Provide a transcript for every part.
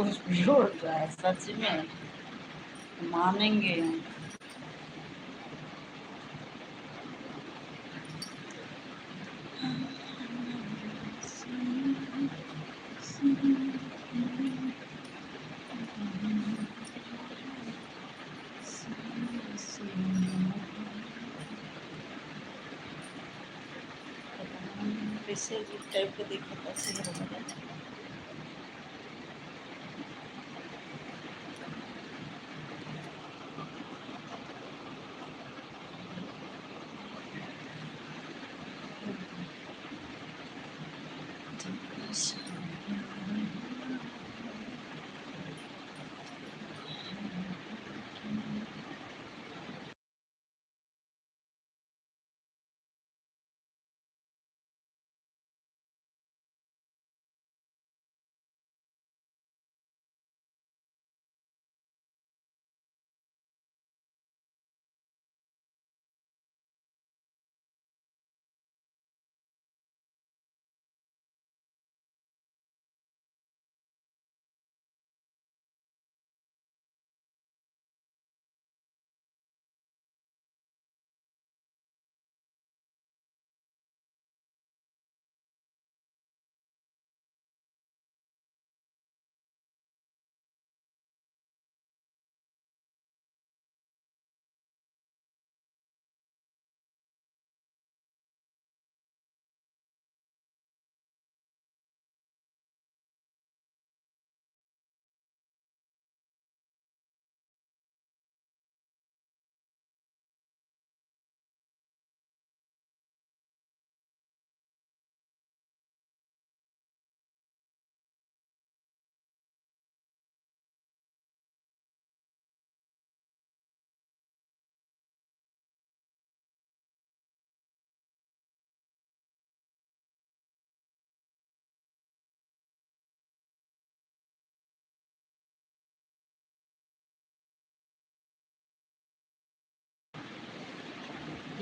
कुछ भी हो रहा है सच में मानेंगे। वैसे अजीब टाइप का देखा कैसे होगा।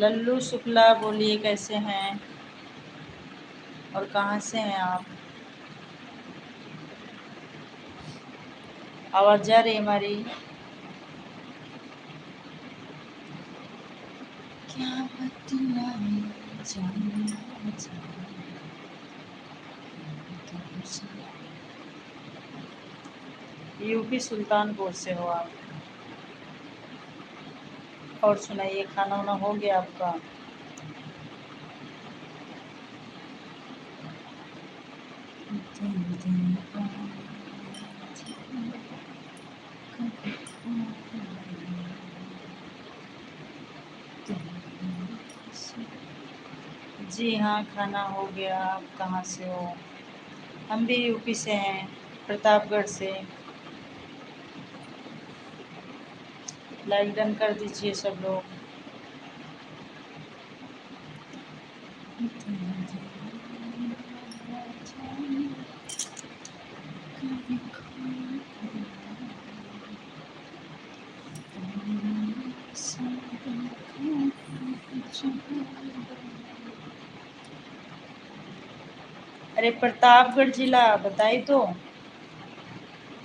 लल्लू शुक्ला बोलिए कैसे हैं और कहाँ से हैं आप? आवाज जा रही हमारी? क्या यूपी सुल्तानपुर से हो आप? और सुनाइए, खाना वाना हो गया आपका? जी हाँ, खाना हो गया। आप कहाँ से हो? हम भी यूपी से हैं, प्रतापगढ़ से। लाइक डन कर दीजिए सब लोग। अरे प्रतापगढ़ जिला बताई तो,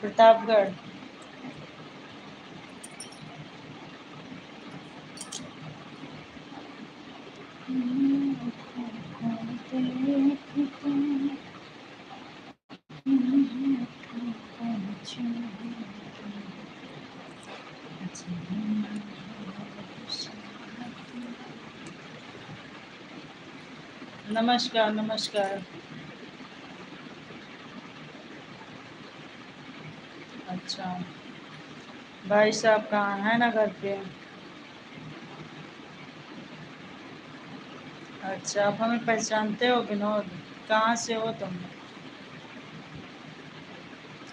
प्रतापगढ़। नमस्कार नमस्कार। अच्छा, भाई साहब कहाँ है ना घर पे? अच्छा, आप हमें पहचानते हो विनोद? कहाँ से हो तुम?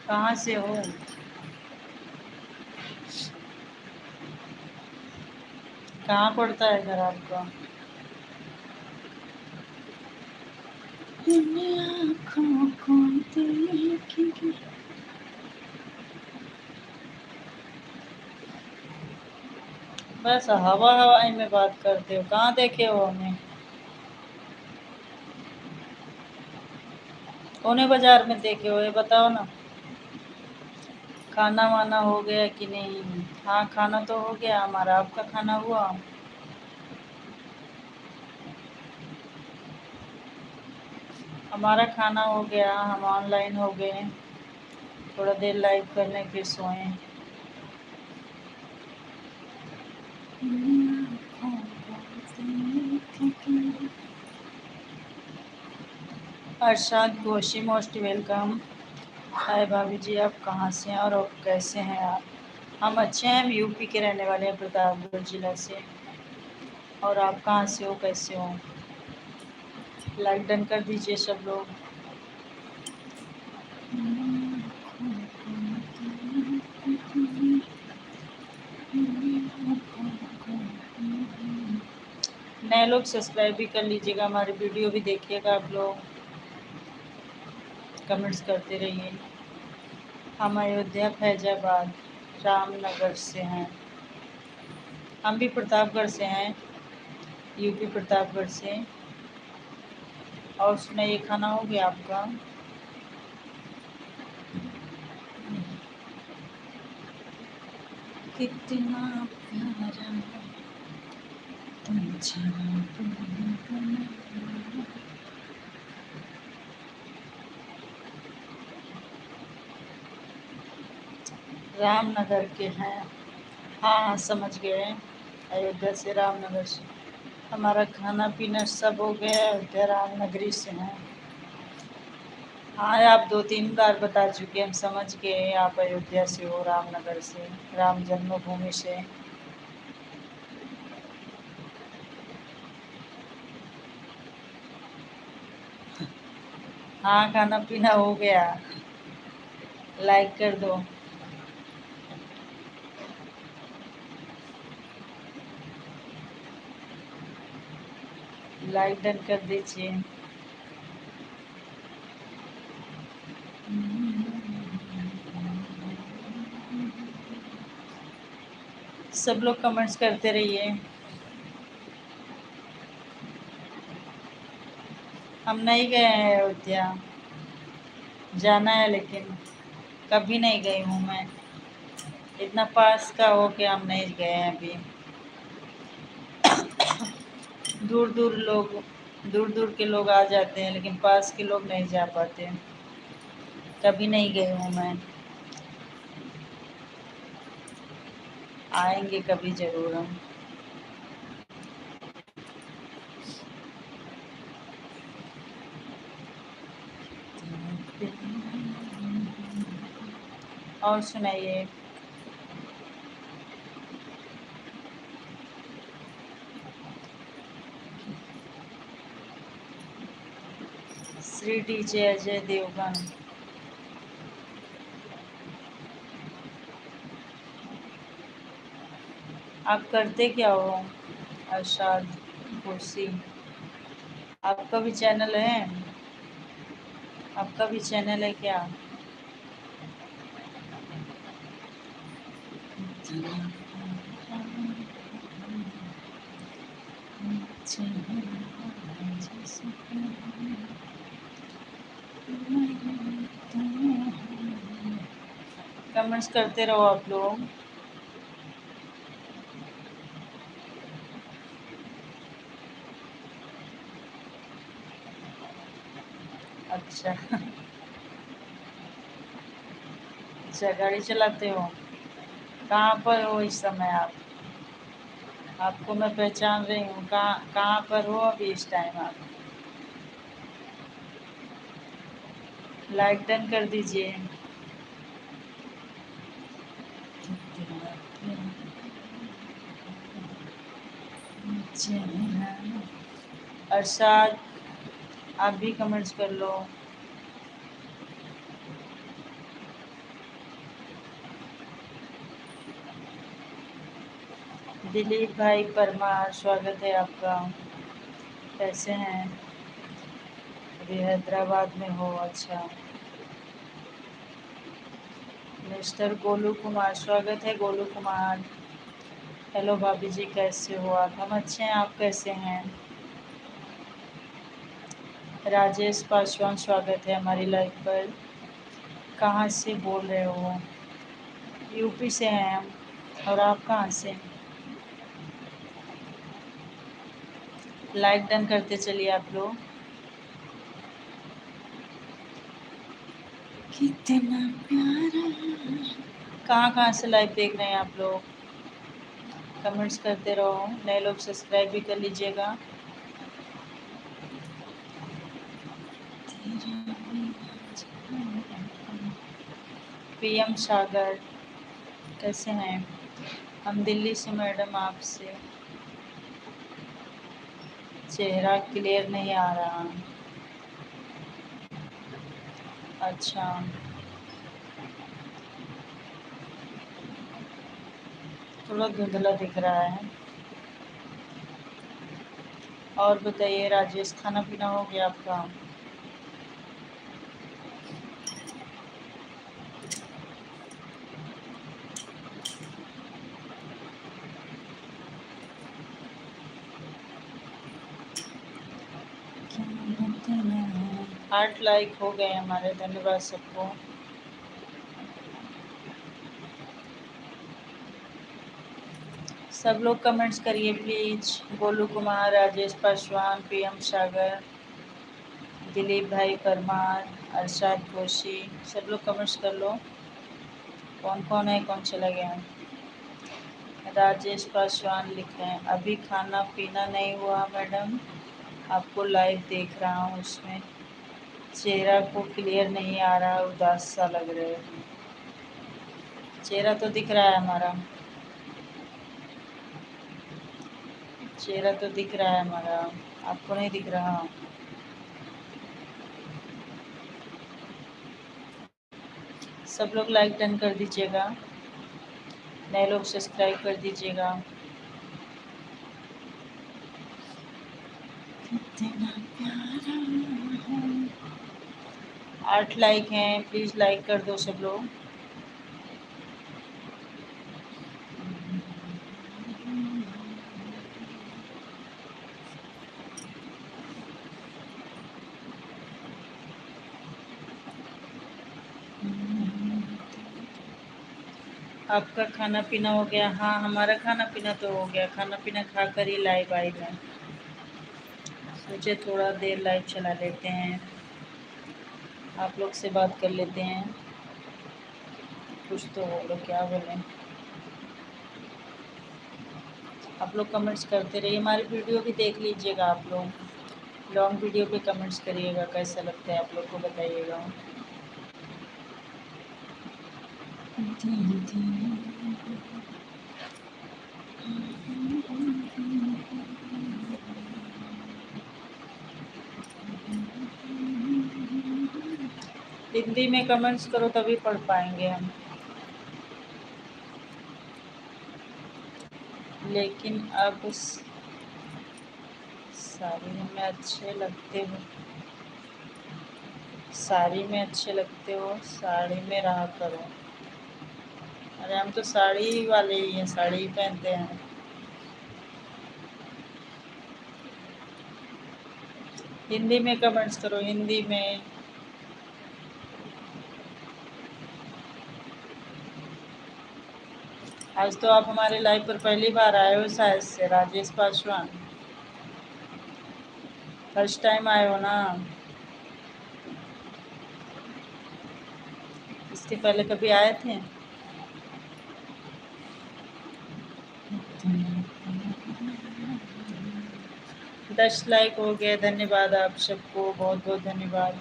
कहाँ से हो? कहाँ पड़ता है घर आपका? आँखों को देखेंगे। बस हवा हवाई में बात करते हो। कहाँ देखे हो हमें? कौने बाजार में देखे हो ये बताओ ना। खाना वाना हो गया कि नहीं? हाँ, खाना तो हो गया हमारा। आपका खाना हुआ? हमारा खाना हो गया, हम ऑनलाइन हो गए, थोड़ा देर लाइव करने फिर सोए। Arshad Ghoshi most welcome. Hi भाभी जी, आप कहाँ से हैं और आप कैसे हैं आप? हम अच्छे हैं, हम यूपी के रहने वाले हैं, प्रतापगढ़ जिला से। और आप कहाँ से हो, कैसे हो? लाइक डन कर दीजिए सब लोग। नए लोग सब्सक्राइब भी कर लीजिएगा, हमारी वीडियो भी देखिएगा आप लोग, कमेंट्स करते रहिए। हम अयोध्या फैजाबाद रामनगर से हैं। हम भी प्रतापगढ़ से हैं, यूपी प्रतापगढ़ से। और सुनाइए, खाना हो गया आपका? कितना प्यारा तुम रामनगर के हैं। हाँ हाँ, समझ गए, अयोध्या से, रामनगर से। हमारा खाना पीना सब हो गया, अयोध्या रामनगरी से हैं। हाँ, आप 2-3 बार बता चुके, हम समझ गए आप अयोध्या से हो, रामनगर से, राम जन्मभूमि से। हाँ, खाना पीना हो गया, लाइक कर दो। लाइक डन कर दीजिए। सब लोग कमेंट्स करते रहिए। हम नहीं गए हैं अयोध्या, जाना है, लेकिन कभी नहीं गई हूँ मैं। इतना पास का हो के हम नहीं गए हैं अभी। दूर दूर लोग, दूर दूर के लोग आ जाते हैं, लेकिन पास के लोग नहीं जा पाते। कभी नहीं गई हूँ मैं, आएंगे कभी ज़रूर हम। और सुनाइए। श्री डीजे अजय देवगन। आप करते क्या हो? अरशद कुर्सी, आपका भी चैनल है? आपका भी चैनल है क्या? कमेंट्स करते रहो आप लोग। अच्छा अच्छा, गाड़ी चलाते हो? कहाँ पर हो इस समय आप? आपको मैं पहचान रही हूँ, कहाँ कहाँ पर हो अभी इस टाइम आप? लाइक डन कर दीजिए। अरशद, आप भी कमेंट्स कर लो। दिलीप भाई परमार, स्वागत है आपका। कैसे हैं? अभी हैदराबाद में हो? अच्छा। मिस्टर गोलू कुमार, स्वागत है गोलू कुमार। हेलो भाभी जी, कैसे हो आप? हम अच्छे हैं, आप कैसे हैं? राजेश पासवान, स्वागत है हमारी लाइव पर। कहाँ से बोल रहे हो? यूपी से हैं हम। और आप कहाँ से? लाइक डन करते चलिए आप लोग। कितना प्यारा। कहाँ से लाइव देख रहे हैं आप लोग? कमेंट्स करते रहो। नए लोग सब्सक्राइब भी कर लीजिएगा। पीएम सागर कैसे हैं? हम दिल्ली से मैडम। आपसे चेहरा क्लियर नहीं आ रहा। अच्छा, थोड़ा धुंधला दिख रहा है। और बताइए राजेश, खाना पीना हो गया आपका? क्या 8 लाइक हो गए हमारे। धन्यवाद सबको। सब लोग कमेंट्स करिए प्लीज। गोलू कुमार, राजेश पासवान, पीएम सागर, दिलीप भाई परमार, अरशद जोशी, सब लोग कमेंट्स कर लो। कौन कौन है, कौन चला गया? राजेश पासवान लिखे हैं, अभी खाना पीना नहीं हुआ मैडम, आपको लाइव देख रहा हूँ। उसमें चेहरा को क्लियर नहीं आ रहा, उदास सा लग रहे हैं। चेहरा तो दिख रहा है हमारा। चेहरा तो दिख रहा है हमारा, आपको नहीं दिख रहा? सब लोग लाइक डन कर दीजिएगा। नए लोग सब्सक्राइब कर दीजिएगा। कितना प्यारा है। 8 लाइक हैं, प्लीज़ लाइक कर दो सब लोग। आपका खाना पीना हो गया? हाँ, हमारा खाना पीना तो हो गया। खाना पीना खा कर ही लाइव आई मैं। सोचे थोड़ा देर लाइव चला लेते हैं, आप लोग से बात कर लेते हैं। कुछ तो बोलो, क्या बोलें। आप लोग कमेंट्स करते रहिए, हमारी वीडियो भी देख लीजिएगा आप लोग। लॉन्ग वीडियो पे कमेंट्स करिएगा, कैसा लगता है आप लोग को बताइएगा। हिंदी में कमेंट्स करो तभी पढ़ पाएंगे हम। लेकिन अब साड़ी में अच्छे लगते हो, साड़ी में अच्छे लगते हो, साड़ी में रहा करो। अरे हम तो साड़ी वाले ही हैं, साड़ी ही पहनते हैं। हिंदी में कमेंट्स करो, हिंदी में। आज तो आप हमारे लाइव पर पहली बार आए हो शायद से, राजेश पासवान। फर्स्ट टाइम आए हो ना? इसके पहले कभी आए थे? दस लाइक हो गए, धन्यवाद आप सबको, बहुत बहुत धन्यवाद।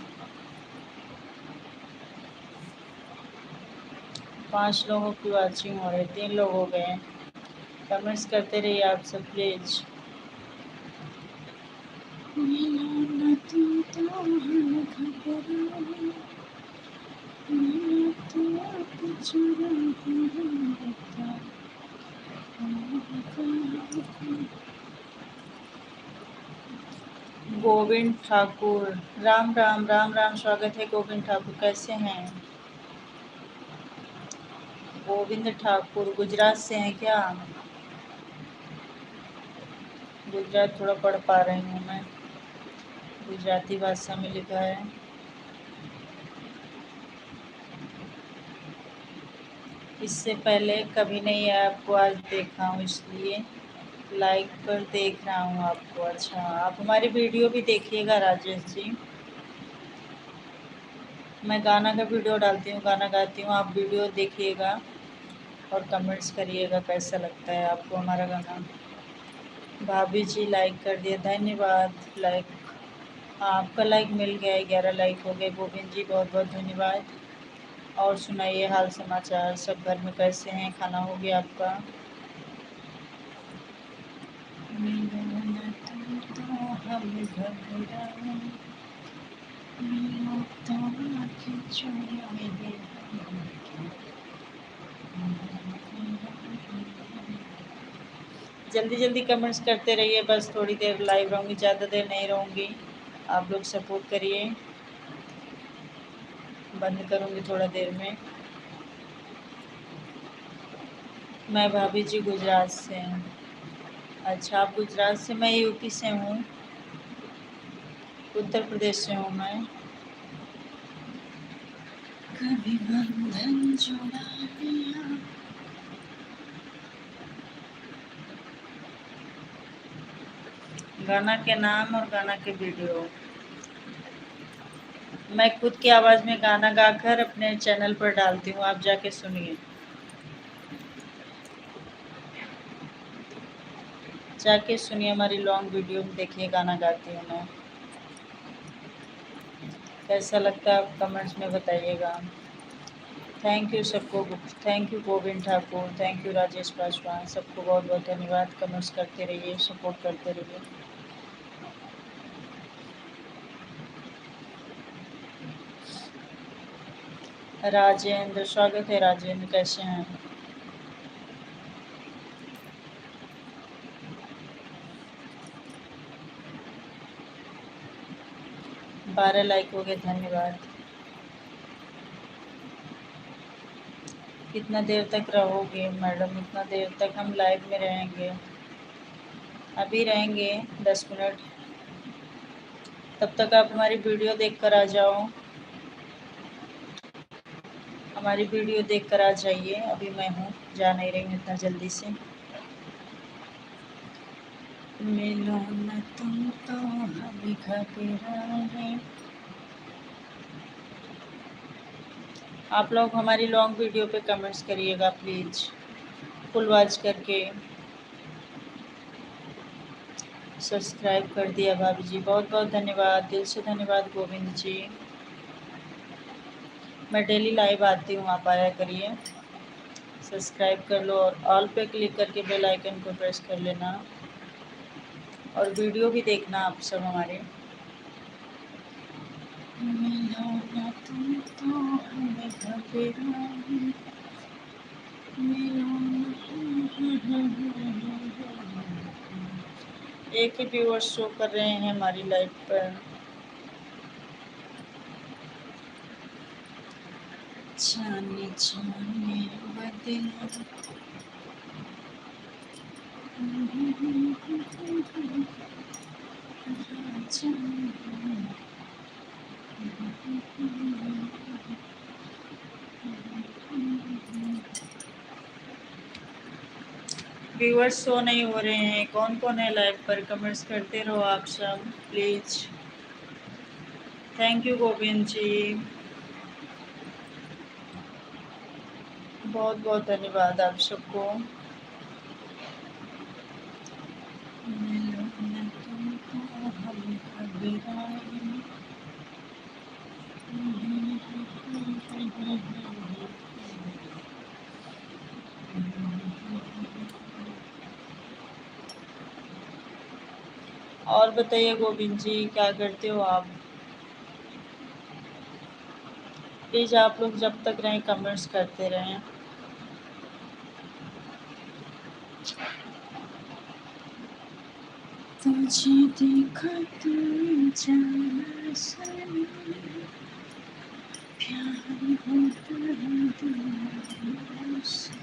5 लोगों की वॉचिंग हो रही, 3 लोग हो गए। कमेंट्स करते रहिए आप सब प्लीज। गोविंद ठाकुर, राम राम राम राम, स्वागत है गोविंद ठाकुर, कैसे हैं? गोविंद ठाकुर गुजरात से हैं क्या? गुजरात थोड़ा पढ़ पा रही हूँ मैं, गुजराती भाषा में लिखा है। इससे पहले कभी नहीं आपको आज देखा हूँ, इसलिए लाइक पर देख रहा हूँ आपको। अच्छा, आप हमारी वीडियो भी देखिएगा राजेश जी। मैं गाना का वीडियो डालती हूँ, गाना गाती हूँ, आप वीडियो देखिएगा और कमेंट्स करिएगा कैसा लगता है आपको हमारा गाना। भाभी जी लाइक कर दिया, धन्यवाद। लाइक, हाँ आपका लाइक मिल गया है, 11 लाइक हो गए। गोविंद जी बहुत बहुत धन्यवाद। और सुनाइए हाल समाचार, सब घर में कैसे हैं? खाना हो गया आपका? जल्दी जल्दी कमेंट्स करते रहिए, बस थोड़ी देर लाइव रहूँगी, ज़्यादा देर नहीं रहूँगी। आप लोग सपोर्ट करिए, बंद करूँगी थोड़ा देर में। मैं भाभी जी गुजरात से हैं। अच्छा, आप गुजरात से? मैं यूपी से हूँ, उत्तर प्रदेश से हूँ मैं। कभी बंधन जुड़ा लिया। गाना के नाम और गाना के वीडियो मैं खुद की आवाज़ में गाना गाकर अपने चैनल पर डालती हूँ, आप जाके सुनिए। जाके सुनिए, हमारी लॉन्ग वीडियो में देखिए, गाना गाती हूँ मैं। कैसा लगता है आप कमेंट्स में बताइएगा। थैंक यू सबको, thank you Govind Thakur, thank you Rajesh Paswan, सबको बहुत बहुत धन्यवाद। कमेंट्स करते रहिए, सपोर्ट करते रहिए। राजेंद्र, स्वागत है राजेंद्र, कैसे हैं? 12 लाइक हो गए, धन्यवाद। कितना देर तक रहोगे मैडम? इतना देर तक हम लाइव में रहेंगे, अभी रहेंगे 10 मिनट। तब तक आप हमारी वीडियो देखकर आ जाओ, हमारी वीडियो देखकर आ जाइए। अभी मैं हूँ, जा नहीं रही हूँ इतना जल्दी से। मिलो न तुम तो हमें घबराए। आप लोग हमारी लॉन्ग वीडियो पे कमेंट्स करिएगा प्लीज़, फुल वॉच करके। सब्सक्राइब कर दिया भाभी जी, बहुत बहुत धन्यवाद, दिल से धन्यवाद गोविंद जी। मैं डेली लाइव आती हूँ, आप आया करिए। सब्सक्राइब कर लो और ऑल पे क्लिक करके बेल आइकन को प्रेस कर लेना, और वीडियो भी देखना आप सब हमारे। मिलो ना तुम तो हमें घबराए, मिलो एक ही व्यूअर्स शो कर रहे हैं हमारी लाइव पर। छाने छाने बदल व्यूअर्स शो नहीं हो रहे हैं, कौन कौन है लाइव पर? कमेंट्स करते रहो आप सब प्लीज़। थैंक यू गोविंद जी, बहुत बहुत धन्यवाद आप सबको। और बताइए गोविंद जी, क्या करते हो आप? प्लीज़ आप लोग जब तक रहें कमेंट्स करते रहें। तुझे देखा तो जाना सनम, प्यार होता है दुनिया से,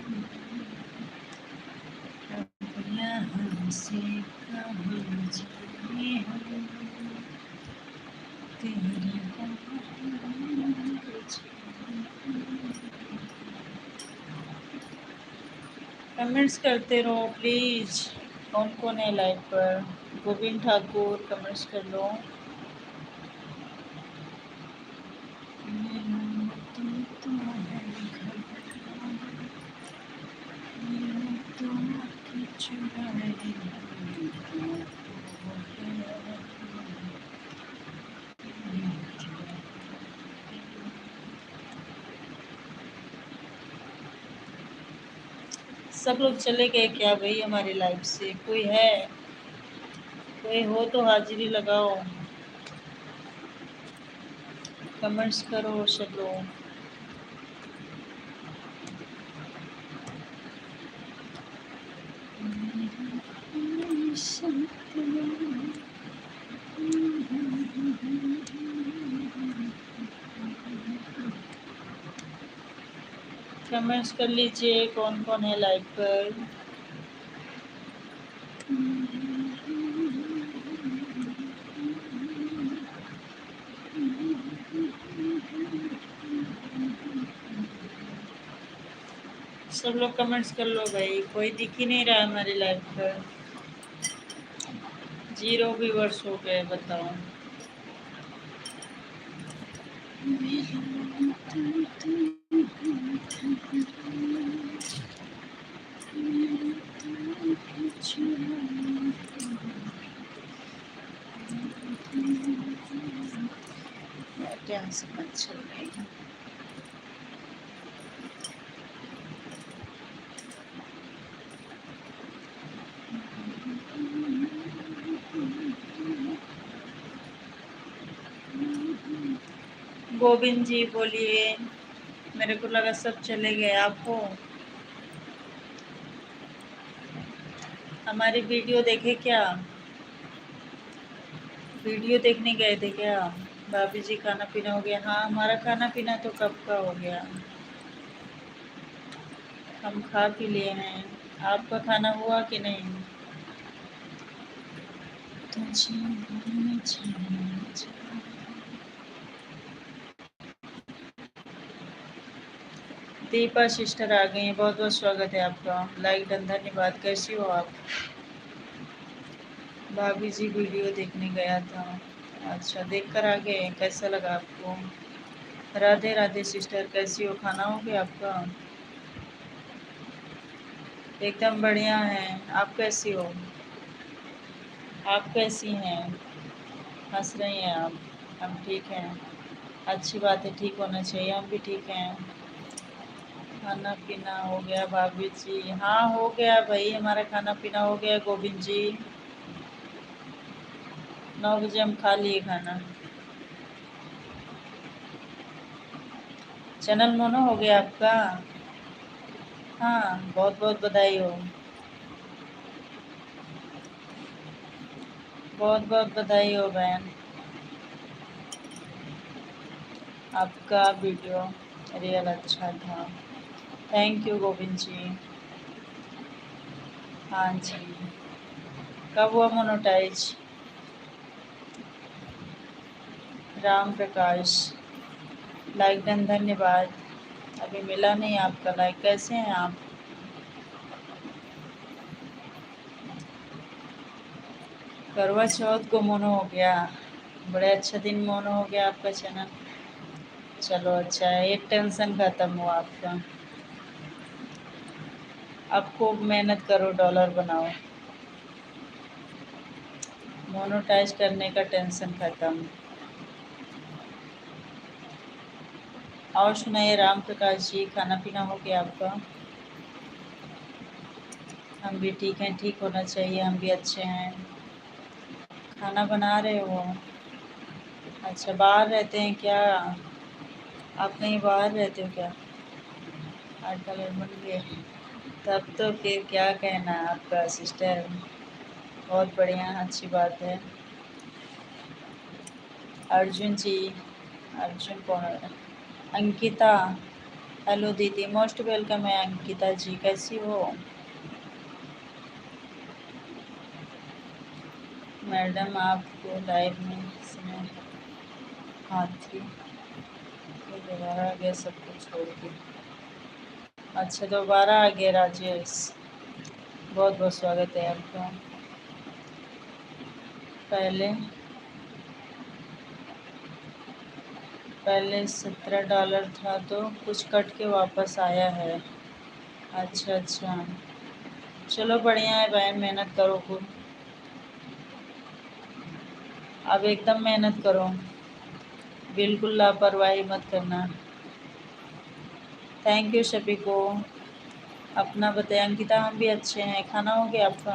अब यहाँ से कहाँ जाए हम, तेरी बाहों में कमेंट्स करते रहो प्लीज़। कौन कौन है लाइव पर? गोविंद ठाकुर कमेंट्स कर लो। सब लोग चले गए क्या भाई हमारी लाइफ से? कोई है? कोई हो तो हाजिरी लगाओ, कमेंट्स करो सब लोग। कमेंट्स कर लीजिए कौन कौन है लाइव पर। सब लोग कमेंट्स कर लो भाई, कोई दिख ही नहीं रहा हमारी लाइव पर। 0 व्यूअर्स हो गए, बताओ। यहाँ से मत चल रही है। गोविंद जी बोलिए, मेरे को लगा सब चले गए। आपको हमारी वीडियो देखे क्या? वीडियो देखने गए थे क्या? भाभी जी खाना पीना हो गया? हाँ, हमारा खाना पीना तो कब का हो गया, हम खा पी लिए हैं। आपका खाना हुआ कि नहीं? दीपा सिस्टर आ गई हैं, बहुत बहुत स्वागत है आपका। लाइक डन, धन्यवाद। कैसी हो आप? भाभी जी वीडियो देखने गया था। अच्छा, देख कर आ गए, कैसा लगा आपको? राधे राधे सिस्टर, कैसी हो? खाना हो गया आपका? एकदम बढ़िया है। आप कैसी हो? आप कैसी हैं? हंस रही हैं आप? हम ठीक हैं। अच्छी बात है, ठीक होना चाहिए, हम भी ठीक हैं। खाना पीना हो गया भाभी जी? हाँ हो गया भाई, हमारा खाना पीना हो गया गोविंद जी। 9 बजे हम खा लिए खाना। चैनल मोनो हो गया आपका? हाँ, बहुत बहुत बधाई हो। बहुत बहुत बधाई हो बहन। आपका वीडियो रियल अच्छा था। थैंक यू गोविंद जी। हाँ जी। कब हुआ monetise? Ram Prakash, like done, धन्यवाद। अभी मिला नहीं आपका लाइक। कैसे हैं आप? करवा चौथ को मोनो हो गया? बड़े अच्छा दिन मोनो हो गया आपका चैनल। चलो अच्छा है, एक टेंशन खत्म हुआ आपका। अब खूब मेहनत करो, डॉलर बनाओ। मोनोटाइज करने का टेंशन खत्म। और सुनाइए राम प्रकाश जी, खाना पीना हो गया आपका? हम भी ठीक हैं, ठीक होना चाहिए, हम भी अच्छे हैं। खाना बना रहे हो? अच्छा, बाहर रहते हैं क्या? आप कहीं बाहर रहते हो क्या? $8 बन गए? तब तो फिर क्या कहना आपका सिस्टर। बहुत बढ़िया, अच्छी बात है। अर्जुन जी, अर्जुन कौन है? अंकिता, हेलो दीदी, मोस्ट वेलकम है अंकिता जी, कैसी हो? मैडम आपको लाइव में इसमें हाथी तो दोबारा आ गया सब कुछ छोड़ के। अच्छा, दोबारा आ गया राजेश। बहुत बहुत स्वागत है आपका। पहले पहले $17 था तो कुछ कट के वापस आया है। अच्छा अच्छा, चलो बढ़िया है भाई, मेहनत करो खूब। अब एकदम मेहनत करो, बिल्कुल लापरवाही मत करना। थैंक यू शफी को। अपना बताएं अंकिता, हम भी अच्छे हैं। खाना हो गया आपका?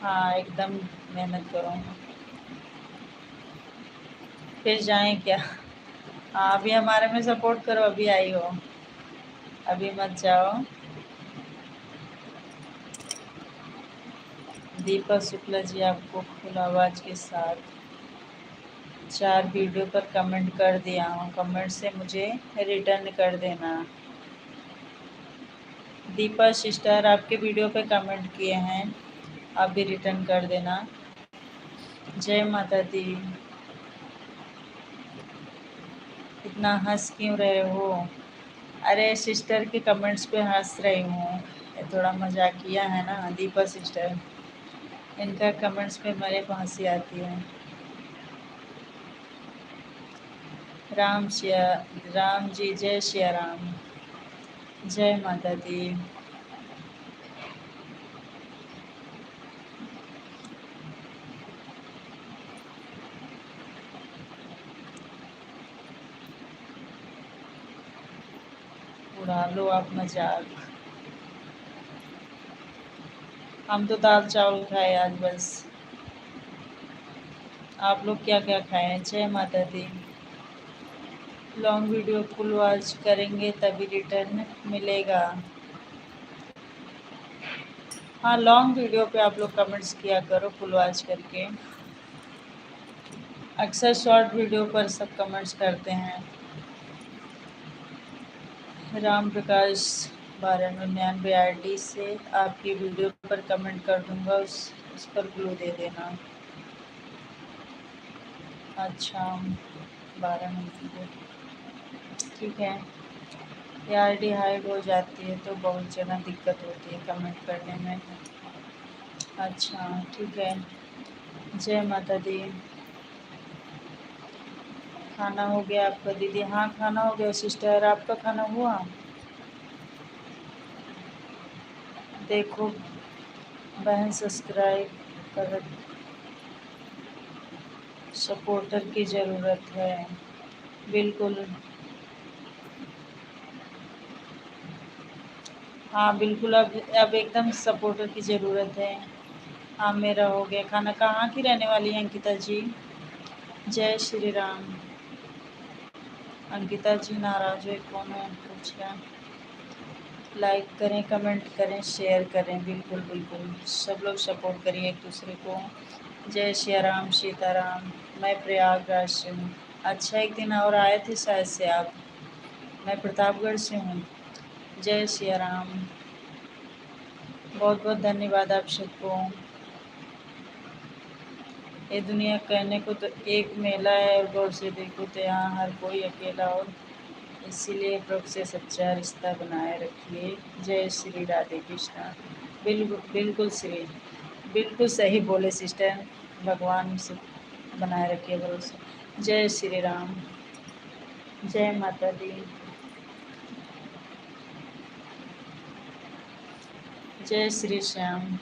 हाँ एकदम मेहनत करो, फिर जाएं क्या? हाँ अभी हमारे में सपोर्ट करो, अभी आई हो, अभी मत जाओ। दीपक शुक्ला जी आपको फुल आवाज़ के साथ 4 वीडियो पर कमेंट कर दिया हूँ, कमेंट से मुझे रिटर्न कर देना। दीपा सिस्टर आपके वीडियो पे कमेंट किए हैं, आप भी रिटर्न कर देना। जय माता दी। इतना हंस क्यों रहे हो? अरे सिस्टर के कमेंट्स पे हंस रही हूँ, ये थोड़ा मजाकिया है ना दीपा सिस्टर, इनका कमेंट्स पे मेरे को हंसी आती है। राम जी, जय श्री राम। जय माता दी। उड़ा लो आप मजाक। हम तो दाल चावल खाए आज बस। आप लोग क्या क्या खाए हैं? जय माता दी। लॉन्ग वीडियो फुल वॉच करेंगे तभी रिटर्न मिलेगा। हाँ लॉन्ग वीडियो पे आप लोग कमेंट्स किया करो फुल वॉच करके, अक्सर शॉर्ट वीडियो पर सब कमेंट्स करते हैं। राम प्रकाश 1299 आईडी से आपकी वीडियो पर कमेंट कर दूंगा, उस पर ग्लू दे देना। अच्छा 1299, ठीक है। ये आईडी हाइड हो जाती है तो बहुत जगह दिक्कत होती है कमेंट करने में। अच्छा ठीक है। जय माता दी। खाना हो गया आपका दीदी? हाँ खाना हो गया सिस्टर, आपका खाना हुआ? देखो बहन सब्सक्राइब कर, सपोर्टर की ज़रूरत है। बिल्कुल, हाँ बिल्कुल, अब एकदम सपोर्टर की ज़रूरत है। हाँ मेरा हो गया खाना। कहाँ की रहने वाली हैं अंकिता जी? जय श्री राम। अंकिता जी नाराज हुए, कौन है पूछ रहा? लाइक करें, कमेंट करें, शेयर करें, बिल्कुल बिल्कुल सब लोग सपोर्ट करिए एक दूसरे को। जय श्री राम सीताराम। मैं प्रयागराज से हूँ। अच्छा एक दिन और आए थे शायद से आप। मैं प्रतापगढ़ से हूँ। जय श्री राम। बहुत बहुत धन्यवाद आप सबको। ये दुनिया कहने को तो एक मेला है और गौर से देखो तो यहाँ हर कोई अकेला, और इसीलिए प्रभु से सच्चा रिश्ता बनाए रखिए। जय श्री राधे कृष्णा। बिल्कुल बिल्कुल श्री, बिल्कुल सही बोले सिस्टर, भगवान से बनाए रखिए भरोसा। जय श्री राम। जय माता दी। जय श्री श्याम।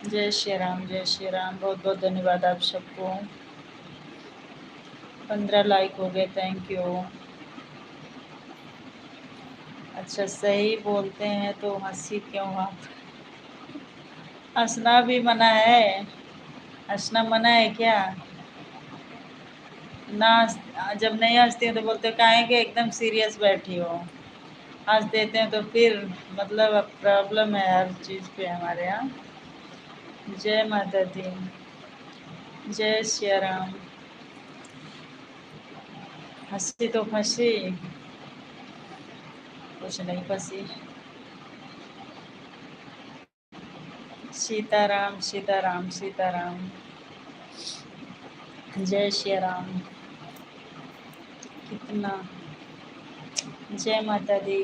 जय श्री राम, जय श्री राम। बहुत बहुत धन्यवाद आप सबको। 15 लाइक हो गए, थैंक यू। अच्छा सही बोलते हैं तो हंसी क्यों आप? हंसना भी मना है? हंसना मना है क्या? ना जब नहीं हंसती हो तो बोलते हो काहे कि एकदम सीरियस बैठी हो। हंस देते हैं तो फिर मतलब अब प्रॉब्लम है हर चीज़ पे हमारे यहाँ। जय माता दी। जय श्री राम। हंसी तो फंसी, कुछ नहीं फंसी। सीताराम सीताराम सीताराम। जय श्री राम। कितना? जय माता दी।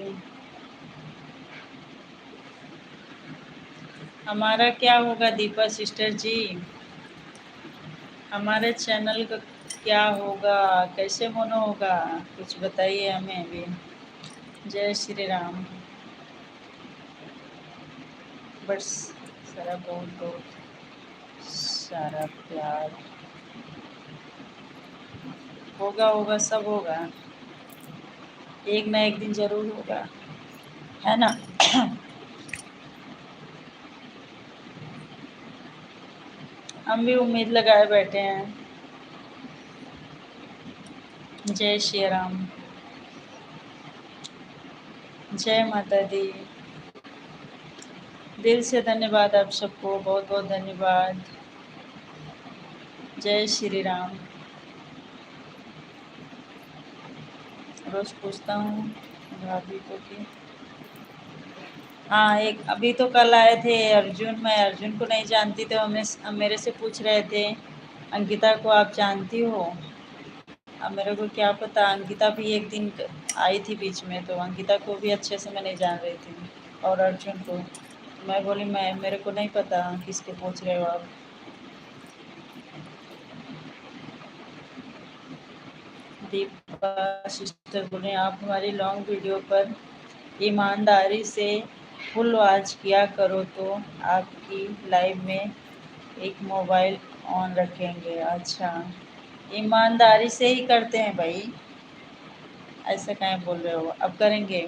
हमारा क्या होगा दीपा सिस्टर जी? हमारे चैनल का क्या होगा, कैसे मोनो होगा, कुछ बताइए हमें भी। जय श्री राम। बस सारा बहुत बहुत सारा प्यार होगा होगा, सब होगा, एक ना एक दिन जरूर होगा, है ना। हम भी उम्मीद लगाए बैठे हैं। जय श्री राम। जय माता दी। दिल से धन्यवाद आप सबको, बहुत बहुत धन्यवाद। जय श्री राम। रोज पूछता हूँ भाभी को कि हाँ, एक अभी तो कल आए थे अर्जुन, मैं अर्जुन को नहीं जानती तो हमें मेरे से पूछ रहे थे अंकिता को आप जानती हो। अब मेरे को क्या पता, अंकिता भी एक दिन आई थी बीच में, तो अंकिता को भी अच्छे से मैं नहीं जान रही थी, और अर्जुन को। मैं बोली मैं मेरे को नहीं पता किसको पूछ रहे हो आप। दीपा सिस्टर बोले आप हमारी लॉन्ग वीडियो पर ईमानदारी से फुल वॉच किया करो तो आपकी लाइव में एक मोबाइल ऑन रखेंगे। अच्छा, ईमानदारी से ही करते हैं भाई, ऐसा कहीं बोल रहे हो, अब करेंगे।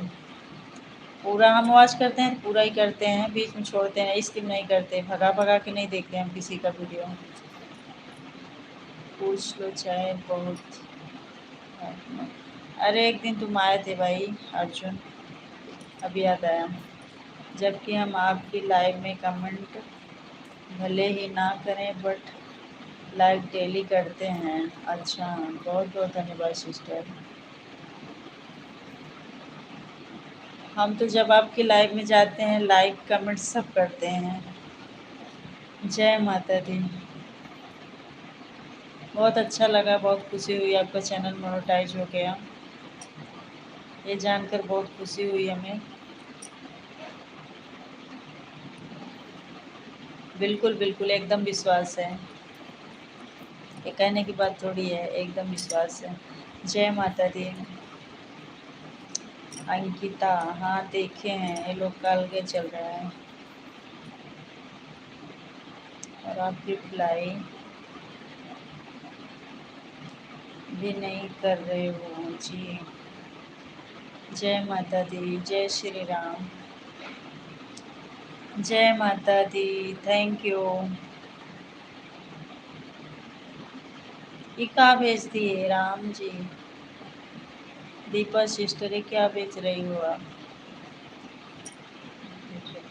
पूरा हम वॉच करते हैं, पूरा ही करते हैं, बीच में छोड़ते हैं, स्किप नहीं करते, भगा भगा के नहीं देखते हम किसी का वीडियो। पूछ लो चाहे बहुत। अरे एक दिन तुम आए थे भाई अर्जुन, अभी याद आया, जबकि हम आपकी लाइव में कमेंट भले ही ना करें बट लाइव डेली करते हैं। अच्छा, बहुत बहुत धन्यवाद सिस्टर। हम तो जब आपकी लाइव में जाते हैं लाइक कमेंट सब करते हैं। जय माता दी। बहुत अच्छा लगा, बहुत खुशी हुई आपका चैनल मोनेटाइज हो गया, ये जानकर बहुत खुशी हुई हमें। बिल्कुल बिल्कुल, एकदम विश्वास है, ये कहने की बात थोड़ी है, एकदम विश्वास है। जय माता दी। अंकिता, हाँ देखे हैं, ये लोग कल के चल रहा है, और आप रिप्लाई भी नहीं कर रहे हो जी। जय माता दी। जय श्री राम। जय माता दी। Thank you. ये क्या भेज दिए राम जी? दीपा सिस्टर, ये क्या बेच रही हो आप?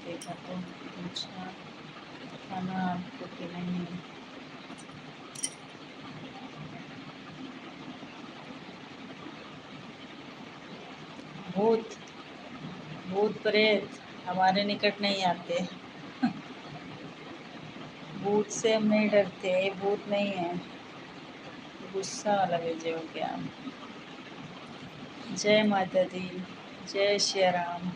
देखा तो पूछा खाना आपको कि नहीं। भूत, भूत प्रेत हमारे निकट नहीं आते। भूत से हम नहीं डरते, ये भूत नहीं है, गुस्सा वाला भेजे हो क्या? जय माता दी। जय श्री राम।